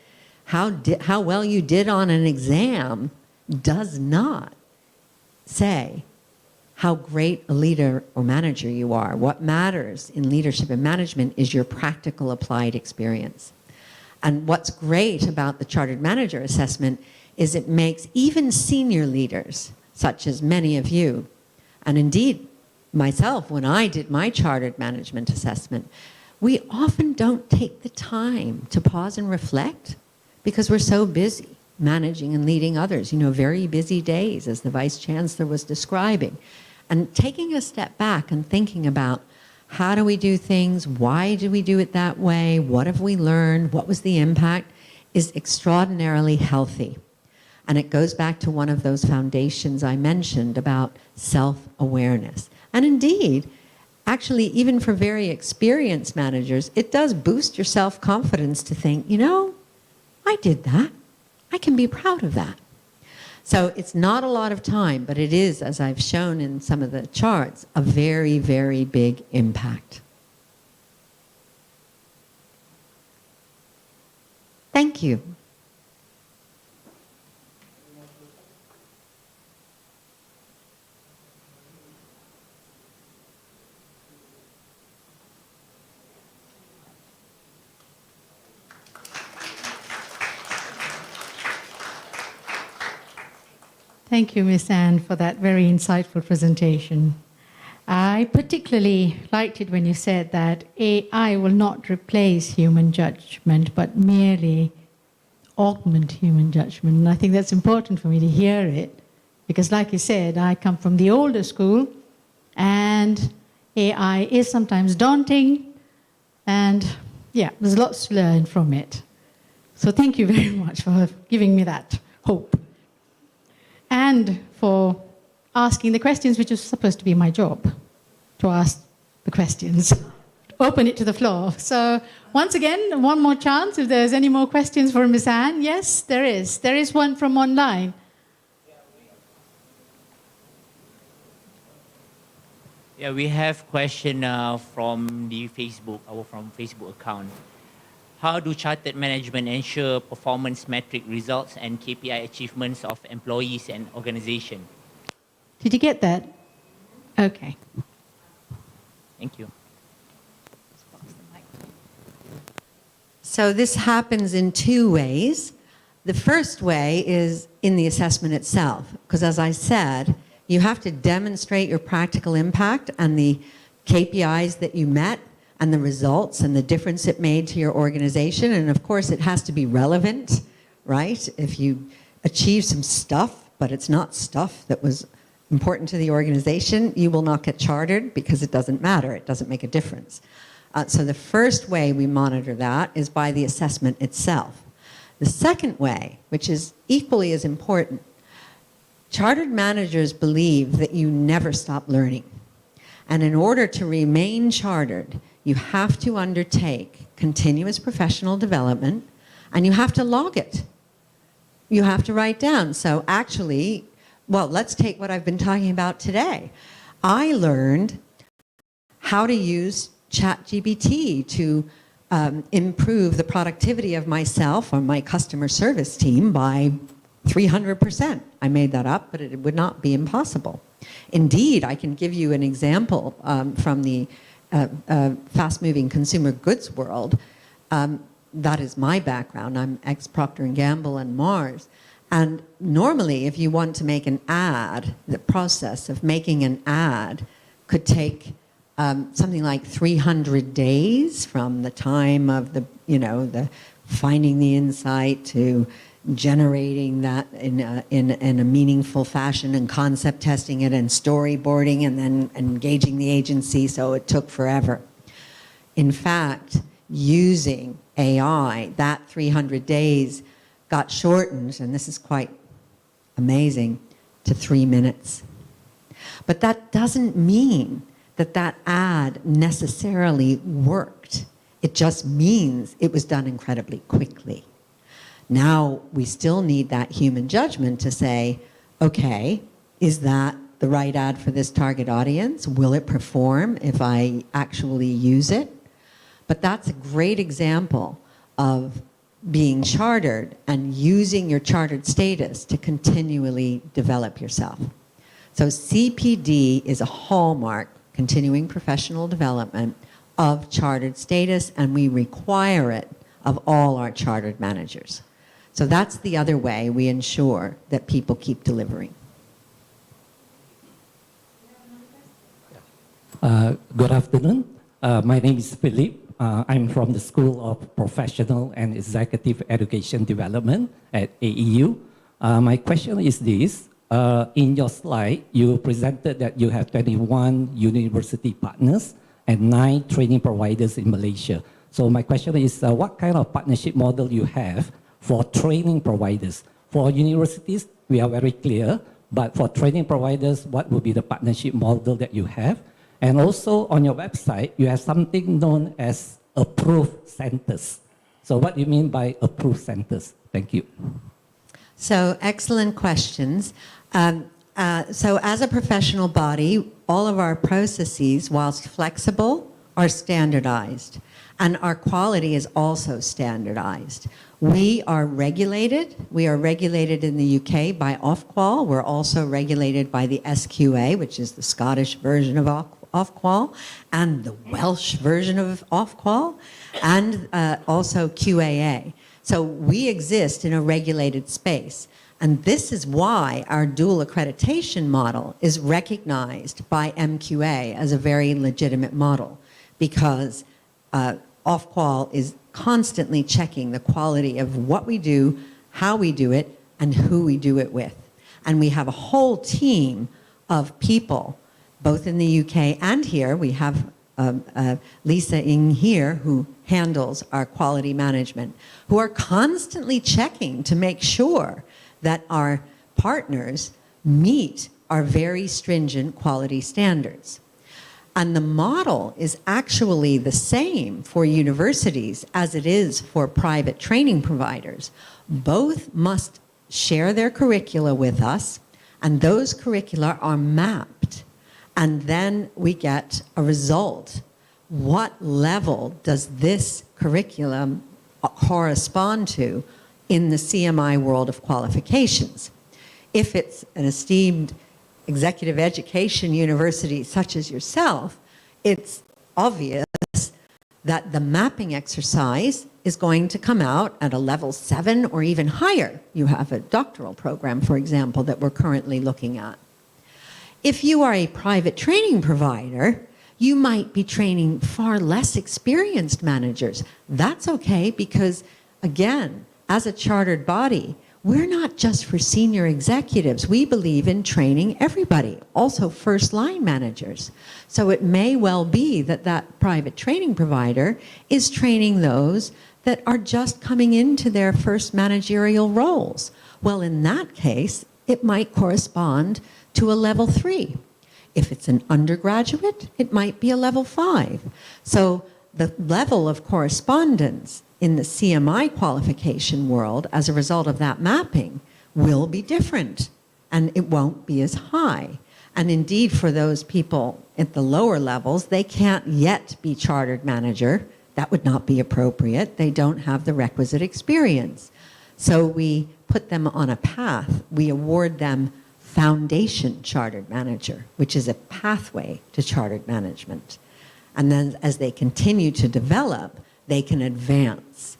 how well you did on an exam does not say how great a leader or manager you are. What matters in leadership and management is your practical applied experience. And what's great about the Chartered Manager Assessment is it makes even senior leaders, such as many of you, and indeed myself, when I did my Chartered Management Assessment, we often don't take the time to pause and reflect because we're so busy managing and leading others, you know, very busy days, as the Vice Chancellor was describing. And taking a step back and thinking about how do we do things, why do we do it that way, what have we learned, what was the impact, is extraordinarily healthy. And it goes back to one of those foundations I mentioned about self-awareness. And indeed, actually, even for very experienced managers, it does boost your self-confidence to think, you know, I did that. I can be proud of that. So it's not a lot of time, but it is, as I've shown in some of the charts, a very, very big impact. Thank you. Thank you, Ms. Anne, for that very insightful presentation. I particularly liked it when you said that AI will not replace human judgment, but merely augment human judgment. And I think that's important for me to hear it, because like you said, I come from the older school, and AI is sometimes daunting, and yeah, there's lots to learn from it. So thank you very much for giving me that hope. And for asking the questions, which is supposed to be my job, to ask the questions, open it to the floor. So once again, one more chance, if there's any more questions for Ms. Anne. Yes, there is. There is one from online. Yeah, we have question from the Facebook, our Facebook account. How do chartered management ensure performance metric results and KPI achievements of employees and organization? Did you get that? Okay. Thank you. So this happens in two ways. The first way is in the assessment itself, because as I said, you have to demonstrate your practical impact and the KPIs that you met and the results and the difference it made to your organization. And of course, it has to be relevant right? If you achieve some stuff, but it's not stuff that was important to the organization, you will not get chartered because it doesn't matter. It doesn't make a difference. So the first way we monitor that is by the assessment itself. The second way, which is equally as important, chartered managers believe that you never stop learning. And in order to remain chartered, you have to undertake continuous professional development, and you have to log it. You have to write down. So actually, well, let's take what I've been talking about today. I learned how to use ChatGPT to improve the productivity of myself or my customer service team by 300%. I made that up, but it would not be impossible. Indeed, I can give you an example from the fast-moving consumer goods world. That is my background. I'm ex-Procter & Gamble and Mars. And normally, if you want to make an ad, the process of making an ad could take something like 300 days from the time of the finding the insight to generating that in a meaningful fashion and concept testing it and storyboarding and then engaging the agency, so it took forever. In fact, using AI, that 300 days got shortened, and this is quite amazing, to 3 minutes. But that doesn't mean that that ad necessarily worked. It just means it was done incredibly quickly. Now we still need that human judgment to say, okay, is that the right ad for this target audience? Will it perform if I actually use it? But that's a great example of being chartered and using your chartered status to continually develop yourself. So CPD is a hallmark, continuing professional development, of chartered status, and we require it of all our chartered managers. So that's the other way we ensure that people keep delivering. Good afternoon. My name is Philip. I'm from the School of Professional and Executive Education Development at AEU. My question is this. In your slide, you presented that you have 21 university partners and 9 training providers in Malaysia. So my question is, what kind of partnership model you have for training providers? For universities, we are very clear, but for training providers, what would be the partnership model that you have? And also on your website, you have something known as approved centers. So what do you mean by approved centers? Thank you. So excellent questions. So as a professional body, all of our processes, whilst flexible, are standardized. And our quality is also standardized. We are regulated. We are regulated in the UK by Ofqual. We're also regulated by the SQA, which is the Scottish version of Ofqual, and the Welsh version of Ofqual, and also QAA. So we exist in a regulated space. And this is why our dual accreditation model is recognized by MQA as a very legitimate model, because Ofqual is constantly checking the quality of what we do, how we do it, and who we do it with. And we have a whole team of people, both in the UK and here. We have Lisa Ng here, who handles our quality management, who are constantly checking to make sure that our partners meet our very stringent quality standards. And the model is actually the same for universities as it is for private training providers. Both must share their curricula with us, and those curricula are mapped. And then we get a result. What level does this curriculum correspond to in the CMI world of qualifications? If it's an esteemed executive education university such as yourself, it's obvious that the mapping exercise is going to come out at a level 7 or even higher. You have a doctoral program, for example, that we're currently looking at. If you are a private training provider, you might be training far less experienced managers. That's okay, because again, as a chartered body, we're not just for senior executives. We believe in training everybody, also first-line managers. So it may well be that that private training provider is training those that are just coming into their first managerial roles. Well, in that case, it might correspond to a level 3. If it's an undergraduate, it might be a level 5. So the level of correspondence in the CMI qualification world as a result of that mapping will be different, and it won't be as high. And indeed, for those people at the lower levels, they can't yet be chartered manager. That would not be appropriate. They don't have the requisite experience. So we put them on a path. We award them foundation chartered manager, which is a pathway to chartered management. And then as they continue to develop, they can advance.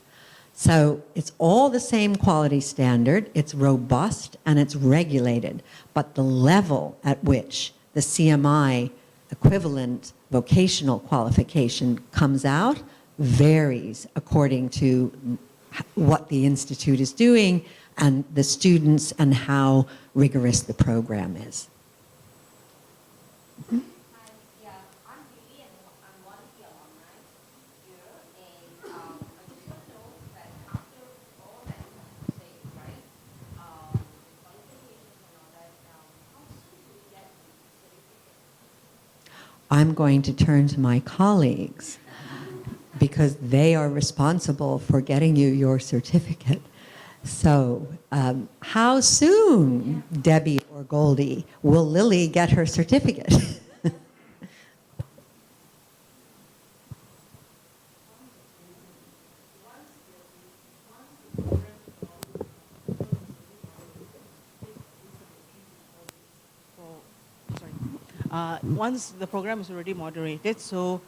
So it's all the same quality standard, it's robust and it's regulated, but the level at which the CMI equivalent vocational qualification comes out varies according to what the institute is doing and the students and how rigorous the program is. Mm-hmm. I'm going to turn to my colleagues because they are responsible for getting you your certificate. So how soon, Debbie or Goldie, will Lily get her certificate? Once the program is already moderated, so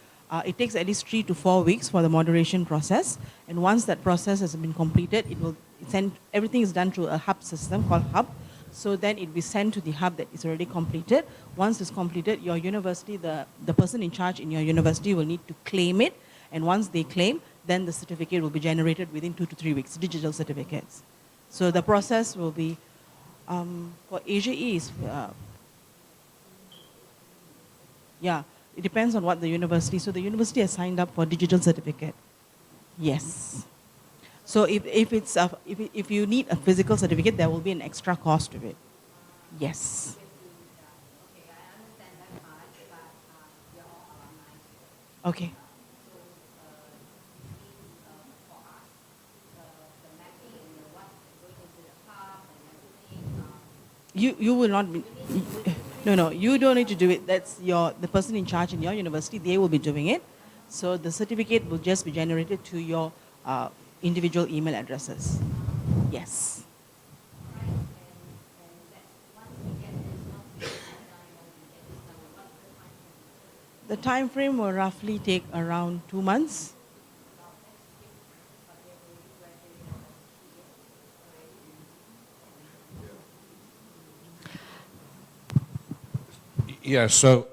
it takes at least 3 to 4 weeks for the moderation process. And once that process has been completed, it will send, everything is done through a hub system called Hub. So then it will be sent to the hub that is already completed. Once it's completed, your university, the person in charge in your university will need to claim it. And once they claim, then the certificate will be generated within 2 to 3 weeks, digital certificates. So the process will be, for Asia East, yeah, it depends on what the university. So the university has signed up for digital certificate. Yes. So if you need a physical certificate, there will be an extra cost to it. Yes. Okay. You will not be. No, you don't need to do it. That's the person in charge in your university. They will be doing it. So the certificate will just be generated to your individual email addresses. Yes. The time frame will roughly take around 2 months. Yeah, so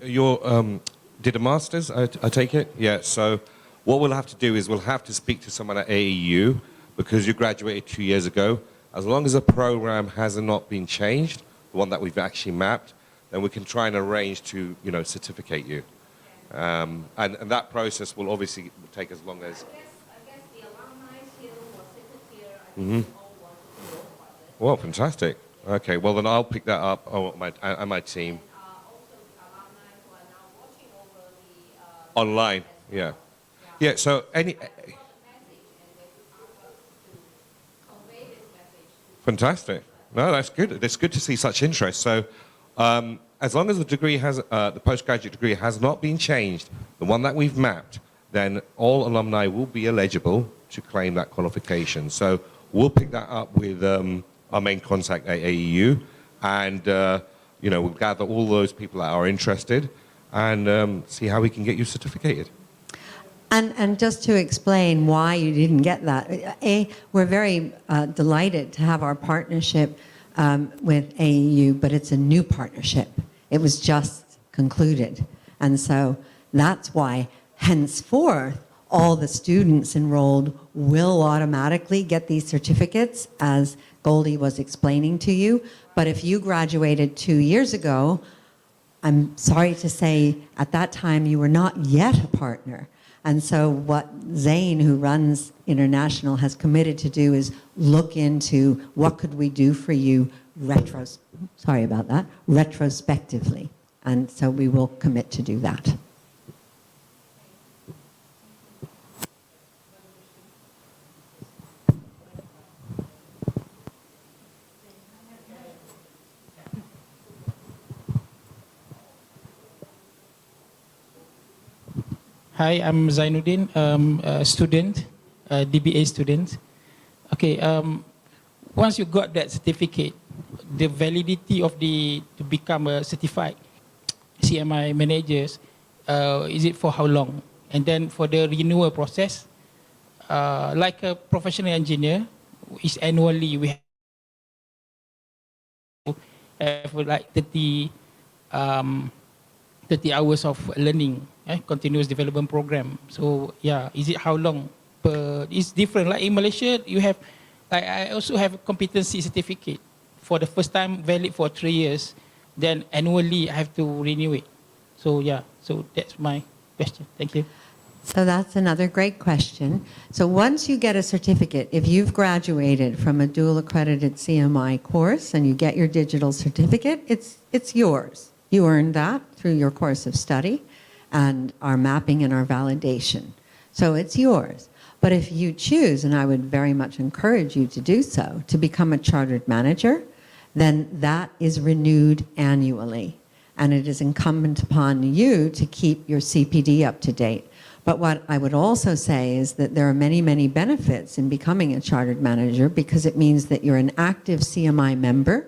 you did a master's, I take it? Yeah, so what we'll have to do is we'll have to speak to someone at AEU because you graduated 2 years ago. As long as the program has not been changed, the one that we've actually mapped, then we can try and arrange to, certificate you. And that process will obviously take as long as... I guess the alumni here was sitting here, I Mm-hmm. think all want to know about it. Well, fantastic. Okay, well then I'll pick that up and my team. Also alumni who are now watching over the... Online, yeah. Yeah, so any... Fantastic. No, that's good. It's good to see such interest. So as long as the degree has, the postgraduate degree has not been changed, the one that we've mapped, then all alumni will be eligible to claim that qualification. So we'll pick that up with our main contact at AEU, and we'll gather all those people that are interested and see how we can get you certificated. And just to explain why you didn't get that, we're very delighted to have our partnership with AEU, but it's a new partnership. It was just concluded. And so that's why, henceforth, all the students enrolled will automatically get these certificates, as Goldie was explaining to you. But if you graduated 2 years ago, I'm sorry to say, at that time you were not yet a partner. And so what Zane, who runs International, has committed to do is look into what could we do for you retrospectively. And so we will commit to do that. Hi, I'm Zainuddin, a student, a DBA student. Okay, once you got that certificate, the validity of to become a certified CMI managers, is it for how long? And then for the renewal process, like a professional engineer, is annually we have like 30 hours of learning, continuous development program. So yeah, is it how long? It's different. Like in Malaysia, you have, I also have a competency certificate for the first time, valid for 3 years. Then annually, I have to renew it. So yeah, so that's my question. Thank you. So that's another great question. So once you get a certificate, if you've graduated from a dual accredited CMI course and you get your digital certificate, it's yours. You earned that through your course of study and our mapping and our validation. So it's yours. But if you choose, and I would very much encourage you to do so, to become a chartered manager, then that is renewed annually. And it is incumbent upon you to keep your CPD up to date. But what I would also say is that there are many, many benefits in becoming a chartered manager, because it means that you're an active CMI member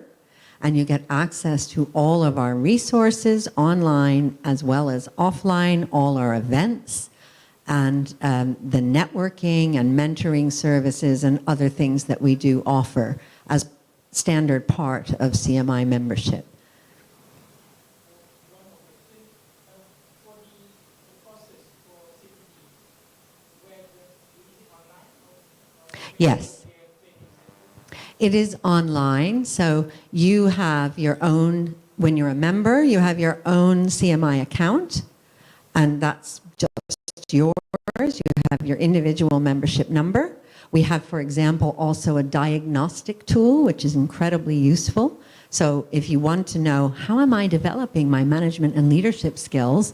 and you get access to all of our resources online as well as offline, all our events, and the networking and mentoring services and other things that we do offer as standard part of CMI membership. Yes. It is online, so you have your own, when you're a member, you have your own CMI account, and that's just yours. You have your individual membership number. We have, for example, also a diagnostic tool, which is incredibly useful. So if you want to know, how am I developing my management and leadership skills,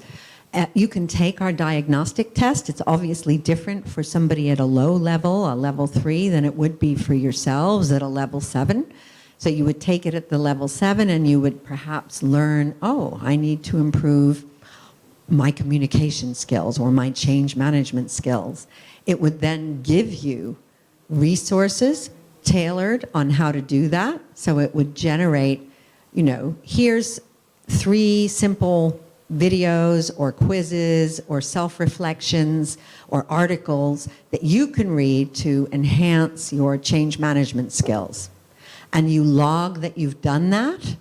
you can take our diagnostic test. It's obviously different for somebody at a low level, a level 3, than it would be for yourselves at a level 7. So you would take it at the level 7 and you would perhaps learn, oh, I need to improve my communication skills or my change management skills. It would then give you resources tailored on how to do that. So it would generate, you know, here's 3 simple videos or quizzes or self-reflections or articles that you can read to enhance your change management skills. And you log that you've done that,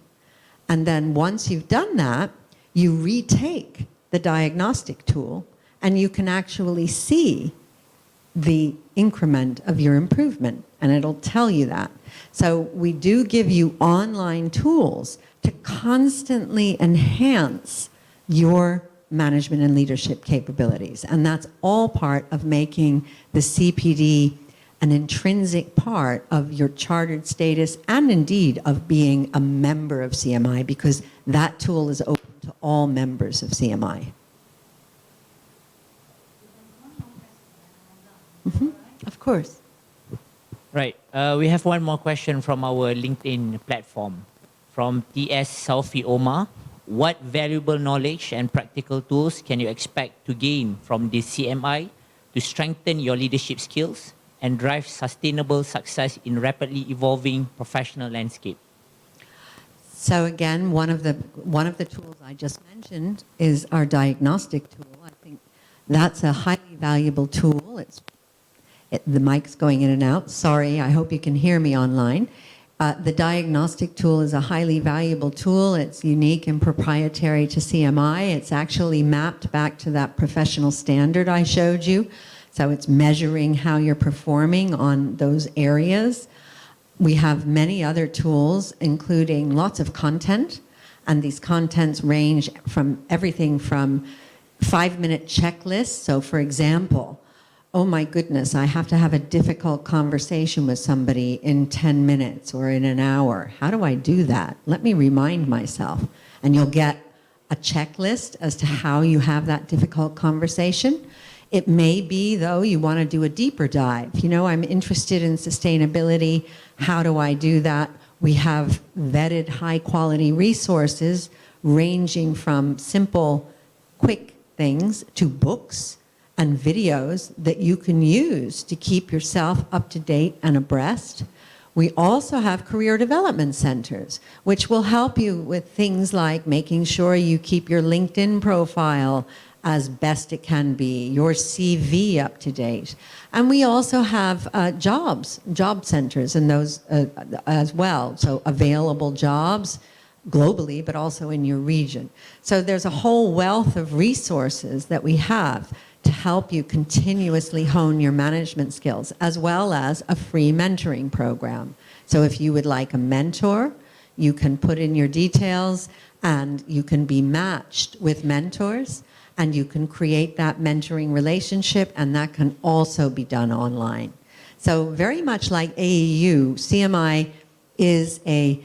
and then once you've done that, you retake the diagnostic tool and you can actually see the increment of your improvement, and it'll tell you that. So we do give you online tools to constantly enhance your management and leadership capabilities. And that's all part of making the CPD an intrinsic part of your chartered status and indeed of being a member of CMI, because that tool is open to all members of CMI. Of course. Right. We have one more question from our LinkedIn platform. From TS Selfie Omar. What valuable knowledge and practical tools can you expect to gain from this CMI to strengthen your leadership skills and drive sustainable success in rapidly evolving professional landscape? So again, one of the tools I just mentioned is our diagnostic tool. I think that's a highly valuable tool. The mic's going in and out. Sorry, I hope you can hear me online. The diagnostic tool is a highly valuable tool. It's unique and proprietary to CMI. It's actually mapped back to that professional standard I showed you. So it's measuring how you're performing on those areas. We have many other tools, including lots of content, and these contents range from everything from 5-minute checklists. So for example, oh my goodness, I have to have a difficult conversation with somebody in 10 minutes or in an hour. How do I do that? Let me remind myself. And you'll get a checklist as to how you have that difficult conversation. It may be, though, you want to do a deeper dive. You know, I'm interested in sustainability. How do I do that? We have vetted high-quality resources ranging from simple, quick things to books and videos that you can use to keep yourself up to date and abreast. We also have career development centers, which will help you with things like making sure you keep your LinkedIn profile as best it can be, your CV up to date. And we also have job centers and those as well. So available jobs globally, but also in your region. So there's a whole wealth of resources that we have to help you continuously hone your management skills, as well as a free mentoring program. So if you would like a mentor, you can put in your details and you can be matched with mentors, and you can create that mentoring relationship, and that can also be done online. So very much like AEU, CMI is a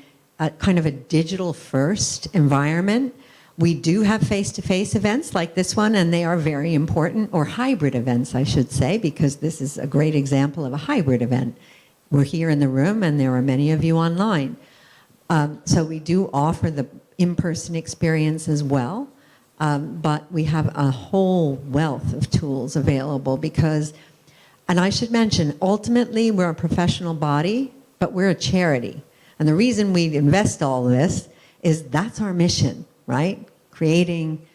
kind of a digital-first environment. We do have face-to-face events like this one, and they are very important, or hybrid events, I should say, because this is a great example of a hybrid event. We're here in the room, and there are many of you online. So we do offer the in-person experience as well, but we have a whole wealth of tools available because, and I should mention, ultimately we're a professional body, but we're a charity. And the reason we invest all this is that's our mission, right? Creating,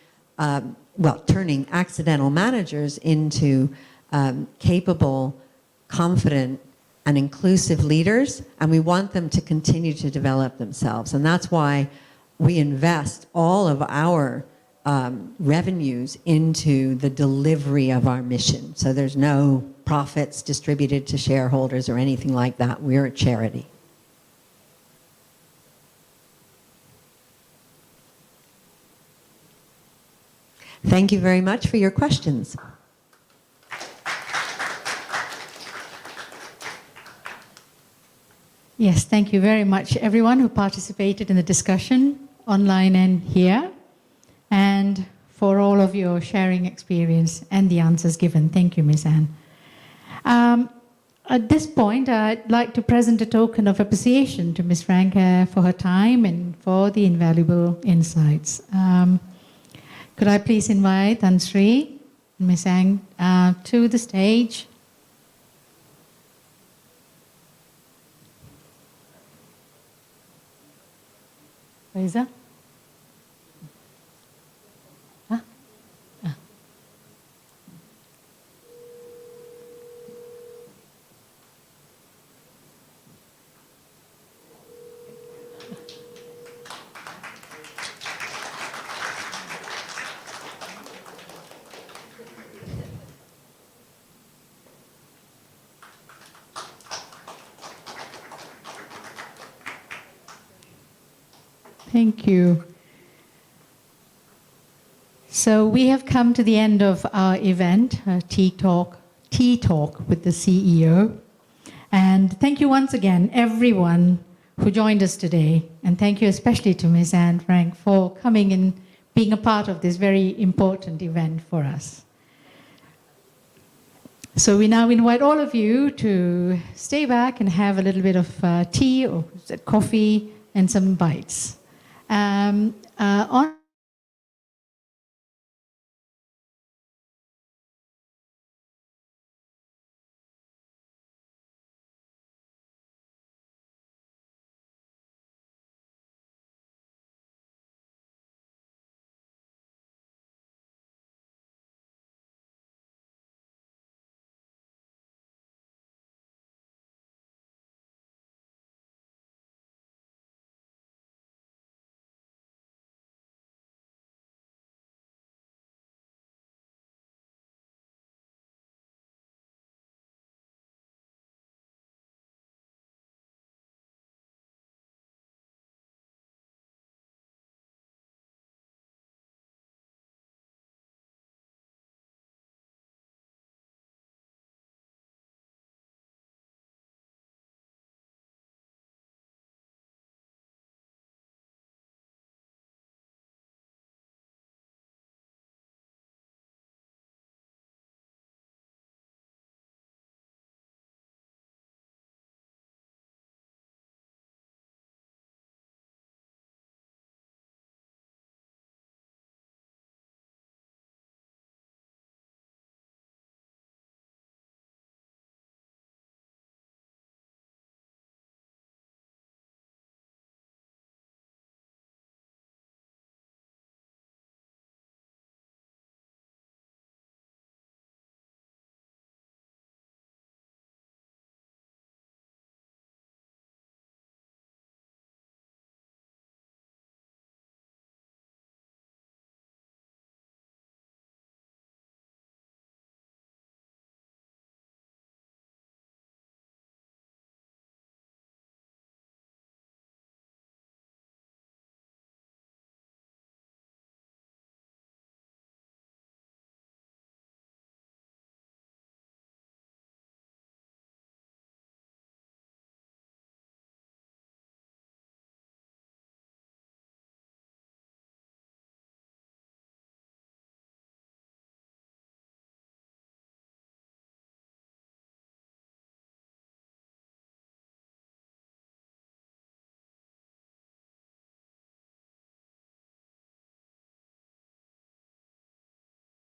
turning accidental managers into capable, confident, and inclusive leaders, and we want them to continue to develop themselves. And that's why we invest all of our revenues into the delivery of our mission. So there's no profits distributed to shareholders or anything like that. We're a charity. Thank you very much for your questions. Yes, thank you very much, everyone who participated in the discussion, online and here, and for all of your sharing experience and the answers given. Thank you, Ms. Anne. At this point, I'd like to present a token of appreciation to Ms. Frank for her time and for the invaluable insights. Could I please invite Tansri and Ms. Ang to the stage? Reza? Huh? Ah. Thank you. So we have come to the end of our event, Tea Talk with the CEO. And thank you once again, everyone who joined us today. And thank you especially to Ms. Anne Frank for coming and being a part of this very important event for us. So we now invite all of you to stay back and have a little bit of tea or coffee and some bites. On